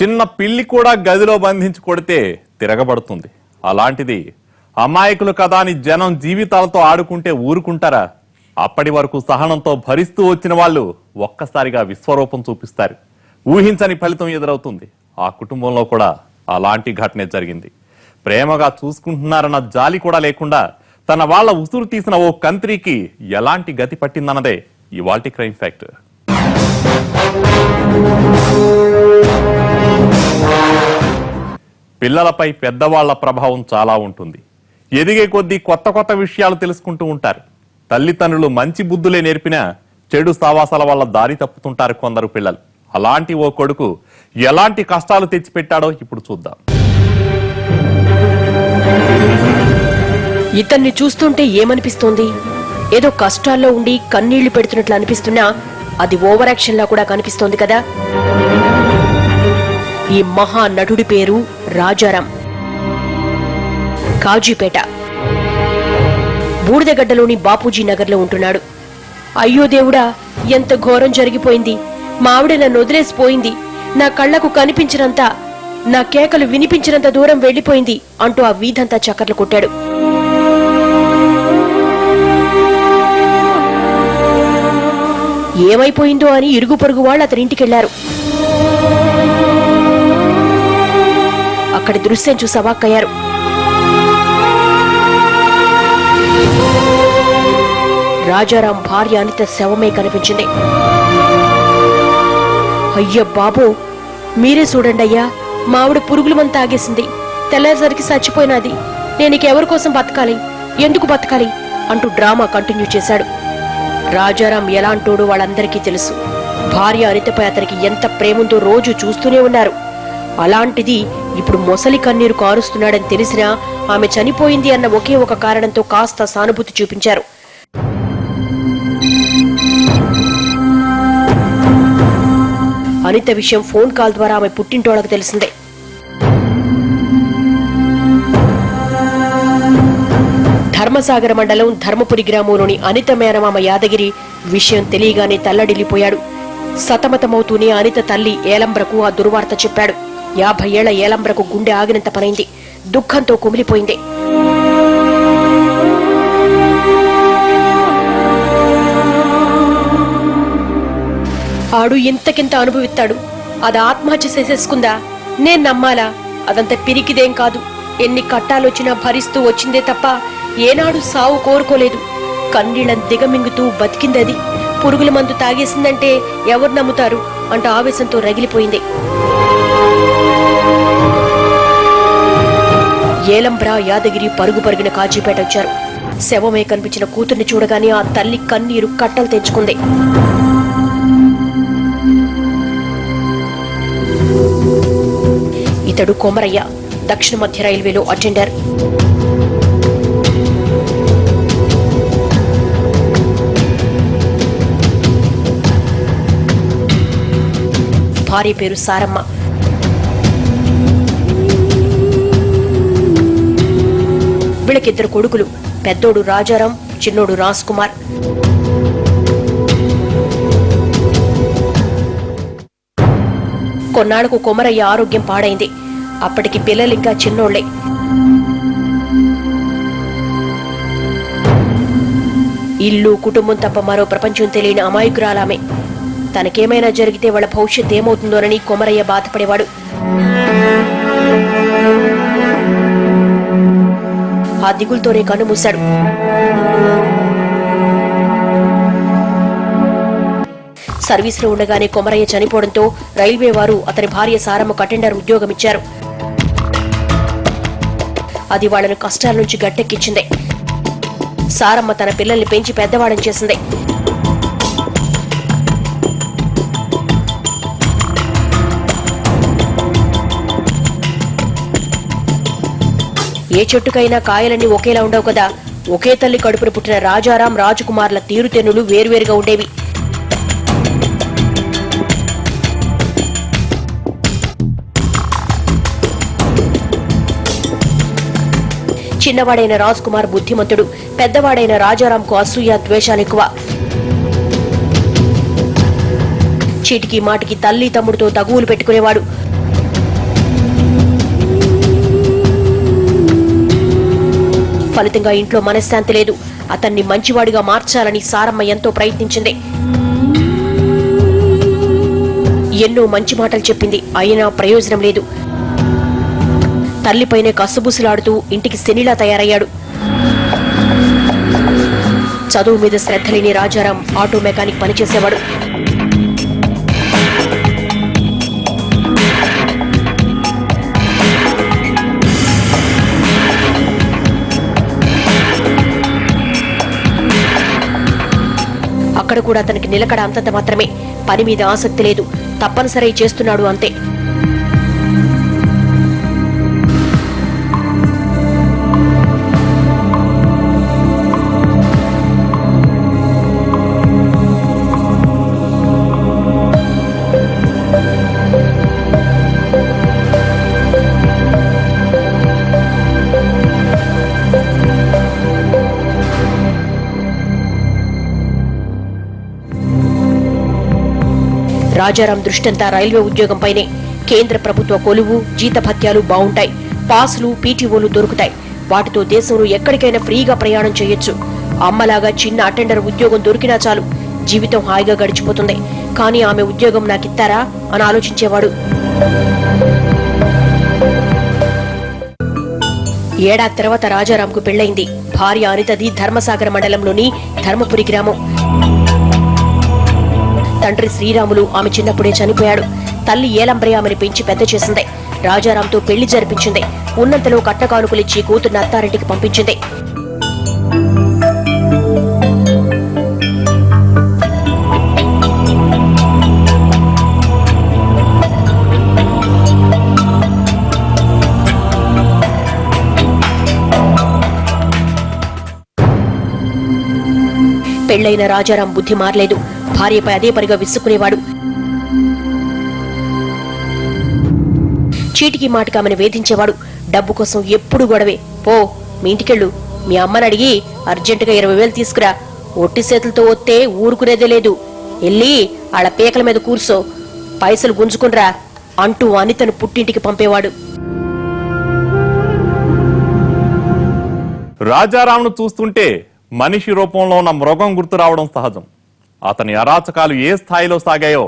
చిన్న పిల్లి కూడా గదిలో బంధించి కొడితే తిరగబడుతుంది. అలాంటిది అమాయకులు కదా అని జనం జీవితాలతో ఆడుకుంటే ఊరుకుంటారా? అప్పటి వరకు సహనంతో భరిస్తూ వచ్చిన వాళ్ళు ఒక్కసారిగా విశ్వరూపం చూపిస్తారు. ఊహించని ఫలితం ఎదురవుతుంది. ఆ కుటుంబంలో కూడా అలాంటి ఘటనే జరిగింది. ప్రేమగా చూసుకుంటున్నారన్న జాలి కూడా లేకుండా తన వాళ్ళ ఉసురు తీసిన ఓ కంత్రికి ఎలాంటి గతి పట్టిందన్నదే ఇవాల్టి క్రైమ్ ఫ్యాక్టర్. పిల్లలపై పెద్దవాళ్ల ప్రభావం చాలా ఉంటుంది. ఎదిగే కొద్దీ కొత్త కొత్త విషయాలు తెలుసుకుంటూ ఉంటారు. తల్లిదండ్రులు మంచి బుద్ధులే నేర్పినా చెడు సావాసాల వల్ల దారి తప్పుతుంటారు కొందరు పిల్లలు. అలాంటి ఓ కొడుకు ఎలాంటి కష్టాలు తెచ్చిపెట్టాడో ఇప్పుడు చూద్దాం. ఇతన్ని చూస్తుంటే ఏమనిపిస్తోంది? ఏదో కష్టాల్లో ఉండి కన్నీళ్లు పెడుతున్నట్లు అనిపిస్తున్నా అది ఓవర్ యాక్షన్ లా కూడా కనిపిస్తోంది కదా. ఈ మహా నటుడి పేరు రాజారాం. కాజీపేట బూడిదగడ్డలోని బాపూజీ నగర్ లో ఉంటున్నాడు. అయ్యో దేవుడా, ఎంత ఘోరం జరిగిపోయింది. మా ఆవిడ నన్ను వదిలేసిపోయింది. నా కళ్లకు కనిపించినంత, నా కేకలు వినిపించినంత దూరం వెళ్లిపోయింది అంటూ ఆ వీధంతా చక్కర్లు కొట్టాడు. ఏమైపోయిందో అని ఇరుగు పొరుగు వాళ్ళు అతని ఇంటికెళ్లారు. అక్కడి దృశ్యం చూసి అవాక్కయ్యారు. రాజారాం భార్య అనిత శవమే కనిపించింది. అయ్య బాబో, మీరే చూడండి అయ్యా, మావిడ పురుగుల మంత తాగేసింది. తెల్లారిసరికి చచ్చిపోయినది. నేను ఎవరి కోసం బతకాలి, ఎందుకు బతకాలి అంటూ డ్రామా కంటిన్యూ చేశాడు. రాజారాం ఎలాంటోడో వాళ్ళందరికీ తెలుసు. భార్య అనితపై అతనికి ఎంత ప్రేముందో రోజు చూస్తూనే ఉన్నారు. అలాంటిది ఇప్పుడు మొసలి కన్నీరు కారుస్తున్నాడని తెలిసినా ఆమె చనిపోయింది అన్న ఒకే ఒక కారణంతో కాస్త సానుభూతి చూపించారు. అనిత విషయం ఫోన్ కాల్ ద్వారా ఆమె పుట్టింటోళ్లకు తెలిసిందే. ధర్మసాగర మండలం ధర్మపురి గ్రామంలోని అనిత మేనమామ యాదగిరి విషయం తెలియగానే తల్లడిల్లిపోయాడు. సతమతమవుతూనే అనిత తల్లి ఏలంబ్రకు ఆ దుర్వార్త చెప్పాడు. 50 ఏళ్ల ఏలంబ్రకు గుండె ఆగినంత పనైంది. దుఃఖంతో కుమిలిపోయింది. ఆడు ఇంతకింత అనుభవిస్తాడు, అది ఆత్మహత్య చేసేసుకుందా? నేను నమ్మాలా? అదంతా పిరికిదేం కాదు. ఎన్ని కట్టాలొచ్చినా భరిస్తూ వచ్చిందే తప్ప ఏనాడు సావు కోరుకోలేదు. కన్నీళ్లను దిగమింగుతూ బతికిందది. పురుగుల మందు తాగేసిందంటే ఎవరు నమ్ముతారు అంటూ ఆవేశంతో రగిలిపోయింది. ఏలంబ్రా యాదగిరి పరుగు పరుగున కాజీపేట వచ్చారు. శవమే కనిపించిన కూతుర్ని చూడగానే ఆ తల్లి కన్నీరు కట్టలు తెంచుకుంది. ఇతడు కొమరయ్య, దక్షిణ మధ్య రైల్వేలో అటెండర్. భార్య పేరు సారమ్మ. వీళ్ళకిద్దరు కొడుకులు. పెద్దోడు రాజారాం, చిన్నోడు రాజ్ కుమార్. కొన్నాళ్లకు కొమరయ్య ఆరోగ్యం పాడైంది. అప్పటికి పిల్లలింకా చిన్నోళ్లే. ఇల్లు కుటుంబం తప్ప మరో ప్రపంచం తెలియని అమాయకురాలామే. తనకేమైనా జరిగితే వాళ్ళ భవిష్యత్ ఏమవుతుందోనని కొమరయ్య బాధపడేవాడు. ఆ దిగులతోనే కన్ను మూశాడు. సర్వీసులో ఉండగానే కొమరయ్య చనిపోవడంతో రైల్వే వారు అతని భార్య సారమ్మకు అటెండర్ ఉద్యోగం ఇచ్చారు. అది వాళ్లను కష్టాల నుంచి గట్టెక్కించింది. సారమ్మ తన పిల్లల్ని పెంచి పెద్దవాడని చేసింది. ఏ చెట్టుకైనా కాయలన్నీ ఒకేలా ఉండవు కదా. ఒకే తల్లి కడుపున పుట్టిన రాజారాం, రాజకుమార్ల తీరుతెన్నులు వేరువేరుగా ఉండేవి. చిన్నవాడైన రాజ్ కుమార్ బుద్ధిమంతుడు, పెద్దవాడైన రాజారాంకు అసూయ ద్వేషాలెక్కువ. చీటికి మాటికి తల్లి తమ్ముడితో తగువులు పెట్టుకునేవాడు. ఫలితంగా ఇంట్లో మనశ్శాంతి లేదు. అతన్ని మంచివాడిగా మార్చాలని సారమ్మ ఎంతో ప్రయత్నించింది. ఎన్నో మంచి మాటలు చెప్పింది, అయినా ప్రయోజనం లేదు. తల్లిపైనే కసుబుసులాడుతూ ఇంటికి శనిలా తయారయ్యాడు. చదువు మీద శ్రద్ధ లేని రాజారాం ఆటో మెకానిక్ పనిచేసేవాడు. అక్కడ కూడా అతనికి నిలకడ అంతంత మాత్రమే. పని మీద ఆసక్తి లేదు, తప్పనిసరి చేస్తున్నాడు అంతే. రాజారాం దృష్టంతా రైల్వే ఉద్యోగంపైనే. కేంద్ర ప్రభుత్వ కొలువు, జీతభత్యాలు బావుంటాయి. పాసులు, పీటీఓలు దొరుకుతాయి. వాటితో దేశంలో ఎక్కడికైనా ఫ్రీగా ప్రయాణం చేయొచ్చు. అమ్మలాగా చిన్న అటెండర్ ఉద్యోగం దొరికినా చాలు, జీవితం హాయిగా గడిచిపోతుంది. కానీ ఆమె ఉద్యోగం నాకిస్తారా అని ఆలోచించేవాడు. ఏడాది తర్వాత రాజారాంకు పెళ్లైంది. భార్య అనితది ధర్మసాగర మండలంలోని ధర్మపురి గ్రామం. తండ్రి శ్రీరాములు ఆమె చిన్నప్పుడే చనిపోయాడు. తల్లి ఏలంబ్రే ఆమెను పెంచి పెద్ద చేసింది. రాజారాంతో పెళ్లి జరిపించింది. ఉన్నంతలో కట్టకానుకలిచ్చి కూతుర్ని అత్తారింటికి పంపించింది. పెళ్లైన రాజారాం బుద్ధి మారలేదు. భార్యపై అదే పనిగా విసుక్కునేవాడు. చీటికి మాటికి ఆమెను వేధించేవాడు. డబ్బు కోసం ఎప్పుడు గొడవే. పో, మీ ఇంటికెళ్ళు, మీ అమ్మని అడిగి అర్జెంటుగా 20,000 తీసుకురా. ఒట్టి చేతులతో వస్తే ఊరుకునేదే లేదు. ఎల్లి ఆళ్ళ పీకల మీద కూర్చో, పైసలు గుంజుకునిరా అంటూ అనితను పుట్టింటికి పంపేవాడు. రాజారాంను చూస్తుంటే మనిషి రూపంలో ఉన్న మృగం గుర్తు రావడం సహజం. అతని అరాచకాలు ఏ స్థాయిలో సాగాయో